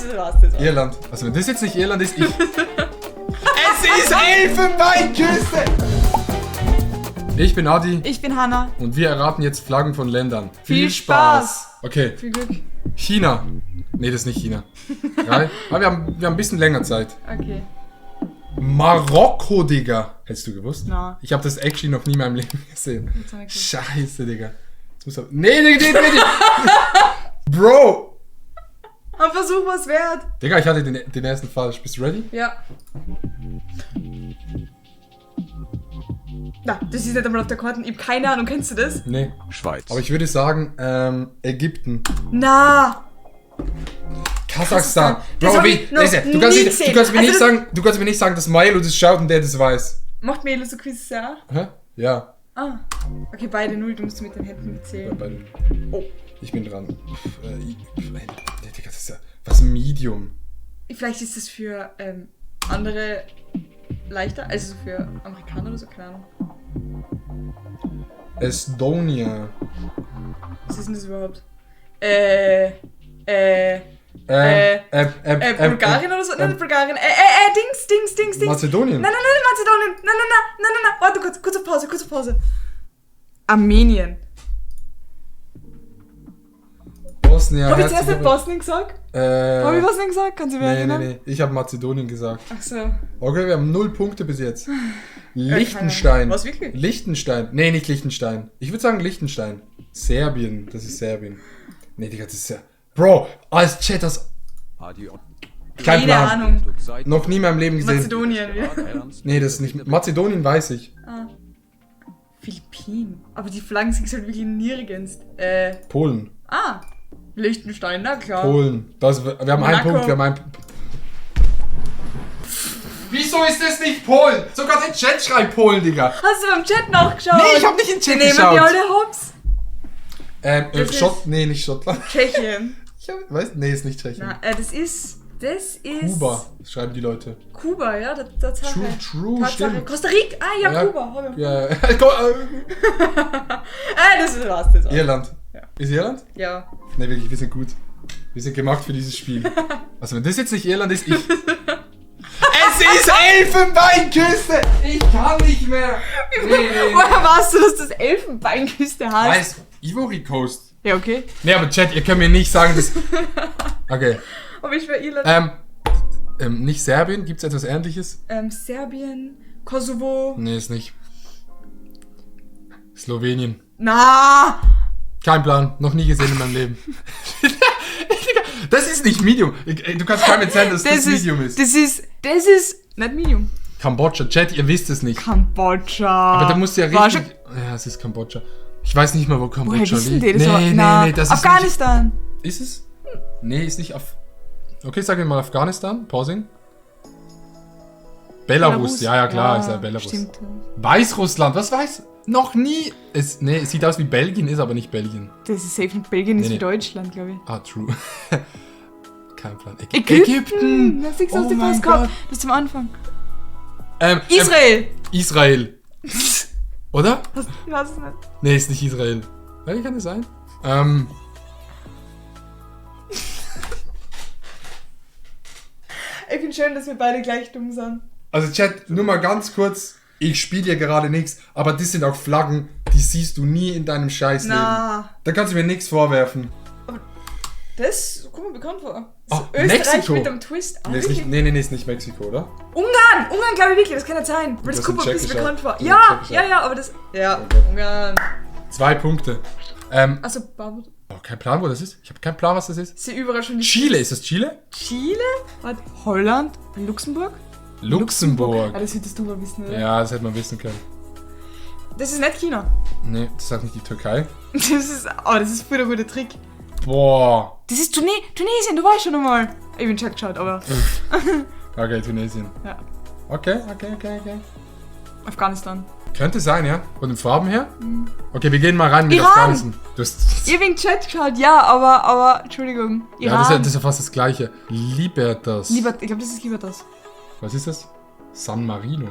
das war's. Irland. Also wenn das jetzt nicht Irland ist, ich... Es ist Elfenbeinküste! Ich bin Adi. Ich bin Hanna. Und wir erraten jetzt Flaggen von Ländern. Viel Spaß! Okay. Viel Glück. China. Nee, das ist nicht China. Aber wir haben ein bisschen länger Zeit. Okay. Marokko, Digga. Hättest du gewusst? Na. Ich habe das actually noch nie in meinem Leben gesehen. Gut. Scheiße, Digga. Jetzt muss er... Nee. Bro! Ein Versuch was wert. Digga, ich hatte den ersten falsch. Bist du ready? Ja. Na, das ist nicht einmal auf der Karte. Ich hab keine Ahnung, kennst du das? Nee. Schweiz. Aber ich würde sagen, Ägypten. Na. Kasachstan. Das Bro, hab wie? ich noch Du nie kannst mir gesehen. nicht sagen, dass Milo das schaut und der das weiß. Macht Melo so Quizzes, ja? Hä? Ja. Ah. Okay, beide 0, du musst mit den Händen mitzählen. Oh. Ich bin dran. Digga, das ist ja... Was Medium? Vielleicht ist das für andere leichter, also für Amerikaner oder so, keine Ahnung. Estonia. Was ist denn das überhaupt? Bulgarien oder so? Nein, Bulgarien. Dings. Mazedonien. Nein, Mazedonien. Nein. Warte kurze Pause. Armenien. Bosnien. Hab ich zuerst nicht Bosnien gesagt? Hab ich Bosnien gesagt? Kannst du mir erinnern? Nee. Ich habe Mazedonien gesagt. Ach so. Okay, wir haben 0 Punkte bis jetzt. Liechtenstein. Was, wirklich? Liechtenstein. Nee, nicht Liechtenstein. Ich würde sagen Liechtenstein. Serbien. Das ist Serbien. Nee, Digga, das ist ja... Bro, als Chat, das... Kein Keine Plan. Ahnung. Noch nie in meinem Leben gesehen. Mazedonien. Nee, das ist nicht... Mazedonien weiß ich. Ah. Philippinen. Aber die Flaggen sind halt wirklich nirgends. Polen. Ah. Liechtenstein, na klar. Polen. Wir haben Monaco. einen Punkt, Wieso ist das nicht Polen? Sogar der Chat schreibt Polen, Digga. Hast du beim Chat nachgeschaut? Nee, ich hab nicht in den Chat Nehmen geschaut. die alle hops? Nee, nicht Schottland. Tschechien. Nee, ist nicht Tschechien. Na, das ist... Kuba, schreiben die Leute. Kuba, ja, Tatsache. True, Tatsache. stimmt. Costa Rica, Ja. Kuba. Hab ich. Ja, Das war's. Irland. Ja. Ist Irland? Ja. Ne, wirklich, wir sind gut. Wir sind gemacht für dieses Spiel. Also wenn das jetzt nicht Irland ist, ich... Es ist Elfenbeinküste! Ich kann nicht mehr! Nee. Woher weißt du, dass das Elfenbeinküste heißt? Weiß, Ivory Coast. Ja, okay. Nee, aber Chat, ihr könnt mir nicht sagen, dass... Okay. Aber ich war Irland. Nicht Serbien? Gibt's etwas Ähnliches? Serbien, Kosovo. Nee, ist nicht. Slowenien. Na! Kein Plan, noch nie gesehen in meinem Leben. Das ist nicht Medium. Du kannst keinem erzählen, dass das Medium ist. Das ist nicht Medium. Kambodscha, Chat, ihr wisst es nicht. Kambodscha. Aber da musst du ja War richtig... Ja, es ist Kambodscha. Ich weiß nicht mal, wo Kambodscha Woher wissen liegt. die das? Nee, das ist Afghanistan. nicht... Ist es? Nee, ist nicht Okay, sag mir mal Afghanistan. Pausing. Belarus. Ja, klar, ist ja Belarus. Stimmt. Weißrussland, was weiß? Noch nie. Es sieht aus wie Belgien, ist aber nicht Belgien. Das ist safe nicht Belgien, das ist Nee. wie Deutschland, glaube ich. Ah, true. Kein Plan. Ägypten! Das ist Oh auf dem mein Postkarte. Gott. Bis zum Anfang. Israel. Israel! Oder? Ich weiß es nicht. Nee, ist nicht Israel. Wie kann das sein? Ich finde schön, dass wir beide gleich dumm sind. Also Chat, nur mal ganz kurz. Ich spiele ja gerade nichts, aber das sind auch Flaggen, die siehst du nie in deinem Scheißleben. Da kannst du mir nichts vorwerfen. Das kommt mir bekannt vor. Oh, Österreich Mexiko. mit einem Twist. Nee, ist nicht, nee, ist nicht Mexiko, oder? Ungarn glaube ich wirklich, das kann nicht sein. Weil das Das kommt mir sind ein bisschen tschechischer. bekannt vor. Das sind Ja, tschechischer. aber das... Ja, Ungarn. 2 Punkte. Also, Barbados. Kein Plan, wo das ist. Ich habe keinen Plan, was das ist. Sie überall schon die... Chile, ist das Chile? Chile? Warte, Holland? Luxemburg? Luxemburg. Ah, das hättest du mal wissen, oder? Ja, das hätte man wissen können. Das ist nicht China. Nee, das sagt nicht die Türkei. Das ist voll der gute Trick. Boah. Das ist Tunesien, du weißt schon einmal. Ich bin Chat geschaut, aber... Okay, Tunesien. Ja. Okay. Afghanistan. Könnte sein, ja? Von den Farben her? Okay, wir gehen mal rein mit Iran. Afghanistan. Du hast... Ich bin Chat geschaut, ja, aber Entschuldigung. Ja, Iran. das ist ja fast das Gleiche. Libertas. Ich glaube, das ist Libertas. Was ist das? San Marino.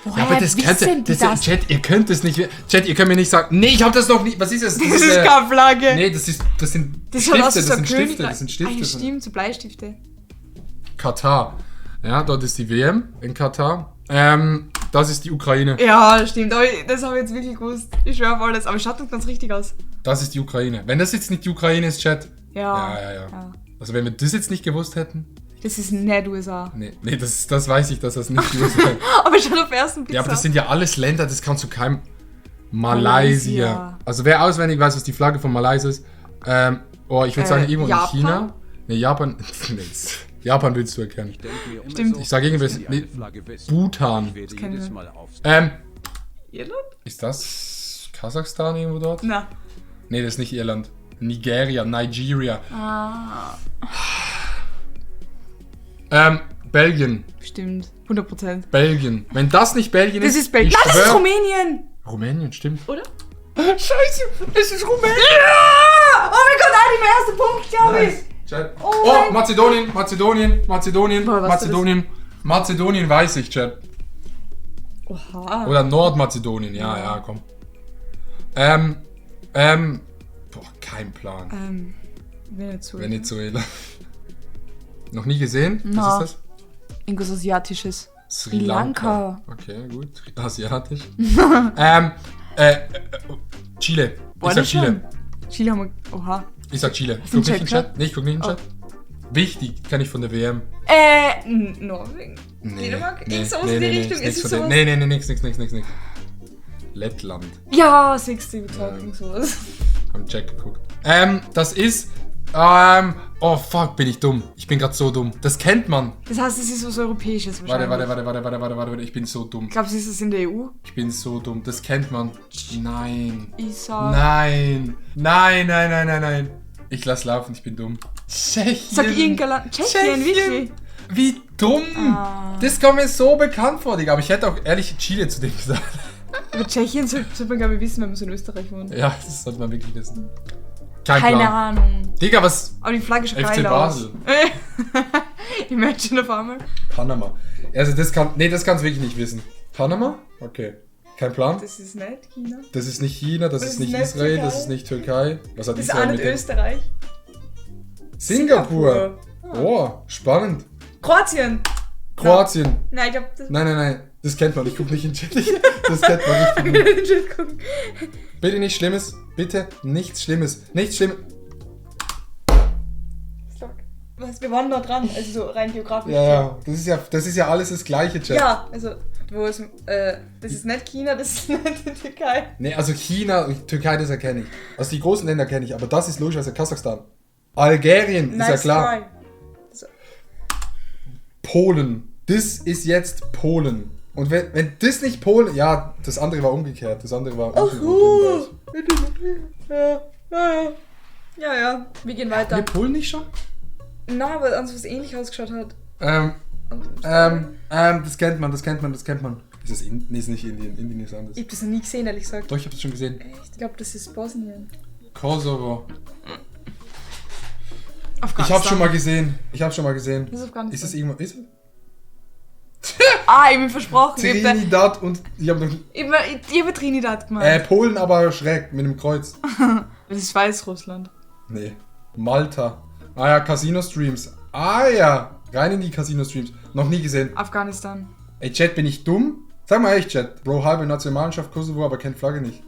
Woher Ja, aber das könnte... Chat, ihr könnt es nicht... Chat, ihr könnt mir nicht sagen... Nee, ich hab das noch nie... Was ist das? Das ist keine Flagge. Nee, das sind Das Stifte. schaut aus wie Das so ein sind Stifte. Königreich. Das sind Stifte. Ah, ja, stimmt, so Bleistifte. Katar. Ja, dort ist die WM in Katar. Das ist die Ukraine. Ja, stimmt. Aber das habe ich jetzt wirklich gewusst. Ich schwöre auf alles. Aber es schaut doch ganz richtig aus. Das ist die Ukraine. Wenn das jetzt nicht die Ukraine ist, Chat. Ja. Also wenn wir das jetzt nicht gewusst hätten. Das ist nicht USA. Nee, das weiß ich, dass das nicht USA ist. Aber schon auf den ersten Blick. Ja, aber das sind ja alles Länder, das kannst du keinem. Malaysia. Also wer auswendig weiß, was die Flagge von Malaysia ist. Ich würde sagen irgendwo Japan? in China. Nee, Japan. Japan willst du erkennen. Stimmt. Ich sage irgendwas. Nee, Bhutan. Das kenn ich nicht. Irland? Ist das Kasachstan irgendwo dort? Na. Nee, das ist nicht Irland. Nigeria. Belgien. Stimmt. 100%. Belgien. Wenn das nicht Belgien ist. Das ist Belgien. Nein, das ist Rumänien. Rumänien, stimmt. Oder? Scheiße, es ist Rumänien. Ja! Oh mein Gott, nein, mein erster Punkt, glaube ich. Chat. Oh Mazedonien. Boah, was Mazedonien weiß ich, Chat. Oha. Oder Nordmazedonien, ja, komm. Kein Plan. Venezuela. Noch nie gesehen? No. Was ist das? Irgendwas Asiatisches. Sri Lanka. Okay, gut. Asiatisch. Chile. Boah, Ich sag Chile. Chile haben wir. Oha. Ich sag Chile. Ich Ist ein guck nicht in den Chat, Chat. Nee, ich guck nicht in den Chat. Wichtig, kann ich von der WM. Norwegen. Nee, Dänemark? nee, Sowas in die Richtung. nix Ist es von dem. sowas? Nix. Lettland. Ja, 60 Talking, sowas. Haben Jack geguckt. Das ist. Oh fuck, bin ich dumm. Ich bin gerade so dumm. Das kennt man. Das heißt, es ist was Europäisches wahrscheinlich. Warte. Ich bin so dumm. Ich glaube, es ist das in der EU. Ich bin so dumm. Das kennt man. Nein. Ich sag. Nein. Ich lass laufen, ich bin dumm. Tschechien. Sag irgendein Land. Tschechien, wirklich? Wie dumm. Das kommt mir so bekannt vor, Digga. Aber ich hätte auch ehrlich Chile zu dem gesagt. Aber Tschechien sollte man, glaube ich, wissen, wenn man so in Österreich wohnt. Ja, das sollte man wirklich wissen. Keine Ahnung. Digga, was? Aber die Flagge schaut FC geil aus. Basel. Imagine auf einmal. Panama. Also das kannst du wirklich nicht wissen. Panama? Okay. Kein Plan? Das ist nicht China. Das ist nicht China, das ist nicht nicht Israel, Türkei. das ist nicht Türkei. Was hat Das ist Israel auch mit nicht dem? Österreich. Singapur. Oh, spannend. Kroatien. Kroatien. Nein, ich glaube, das... Nein. Das kennt man. Ich guck nicht in den Chat. Das kennt man richtig gut. Bitte nichts Schlimmes. Bitte nichts Schlimmes. Nichts Schlimmes. Was, wir waren da dran, also so rein geografisch. Ja. Das ist ja alles das gleiche, Chat. Ja, also, wo ist, das ist nicht China, das ist nicht die Türkei. Nee, also China und Türkei, das erkenne ich. Also die großen Länder kenne ich, aber das ist logischerweise Kasachstan. Algerien, ist ja klar. Try. So. Polen. Das ist jetzt Polen. Und wenn das nicht Polen... Ja, das andere war umgekehrt. Das andere war... Ja. Wir gehen weiter. Wir Polen nicht schon? Na, aber uns was ähnlich ausgeschaut hat. Das kennt man. Ist das Nee, ist nicht Indien. Indien ist anders. Ich hab das noch nie gesehen, ehrlich gesagt. Doch, ich hab das schon gesehen. Echt? Ich glaube, das ist Bosnien. Kosovo. Afghanistan. Ich hab schon mal gesehen. Das ist Afghanistan. Ist das irgendwo... Ist ich bin versprochen. Trinidad und... Ich hab noch... Ich habe Trinidad gemacht. Polen aber schräg, mit einem Kreuz. Das ist Weißrussland. Nee. Malta. Ah ja, Casino-Streams. Ah ja. Rein in die Casino-Streams. Noch nie gesehen. Afghanistan. Ey, Chat, bin ich dumm? Sag mal echt, Chat. Bro, halbe Nationalmannschaft Kosovo, aber kennt Flagge nicht.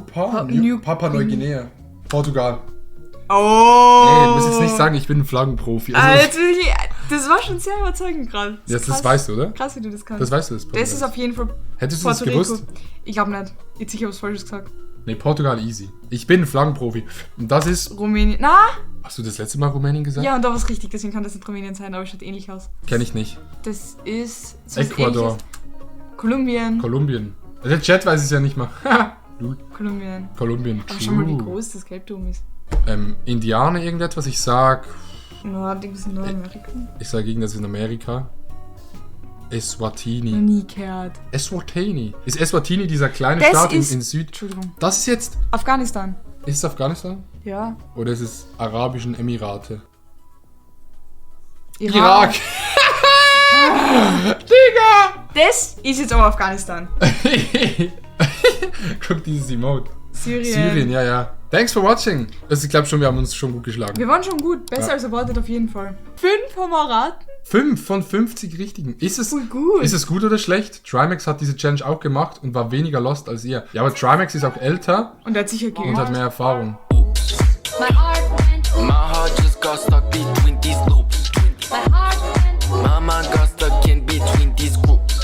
Papua Neuguinea. Portugal. Oh! Ey, du musst jetzt nicht sagen, ich bin ein Flaggenprofi. Also, das war schon sehr überzeugend gerade. das weißt du, oder? Krass, wie du das kannst. Das weißt du, das Das ist auf jeden Fall Hättest du das Puerto Rico. gewusst? Ich glaube nicht. Jetzt sicher was Falsches gesagt. Nee, Portugal easy. Ich bin ein Flaggenprofi. Und das ist... Rumänien. Na? Hast du das letzte Mal Rumänien gesagt? Ja, und da war es richtig, deswegen kann das nicht Rumänien sein, aber es schaut ähnlich aus. Kenn ich nicht. Das ist... Ecuador. Kolumbien. Kolumbien. Der Chat weiß es ja nicht mal. Kolumbien. Kolumbien. Aber schau mal, wie groß das Gelbdom ist. Indianer irgendetwas? Ich sag Irgendwas in Nordamerika. Ich sag irgendwas in Amerika. Eswatini. Noch nie gehört. Eswatini. Ist Eswatini dieser kleine Das Staat ist- in Süd... Entschuldigung. Das ist jetzt... Afghanistan. Ist es Afghanistan? Ja. Oder ist es Arabischen Emirate? Irak. Digga! Das ist jetzt aber Afghanistan. Guck dieses Emote. Syrien. Ja. Thanks for watching. Also ich glaube schon, wir haben uns schon gut geschlagen. Wir waren schon gut. Besser Ja. als erwartet auf jeden Fall. 5 haben wir erraten. 5 von 50 richtigen. Ist es gut oder schlecht? Trimax hat diese Challenge auch gemacht und war weniger lost als ihr. Ja, aber Trimax ist auch älter Und er hat sicher und hat mehr Erfahrung. My heart just got stuck between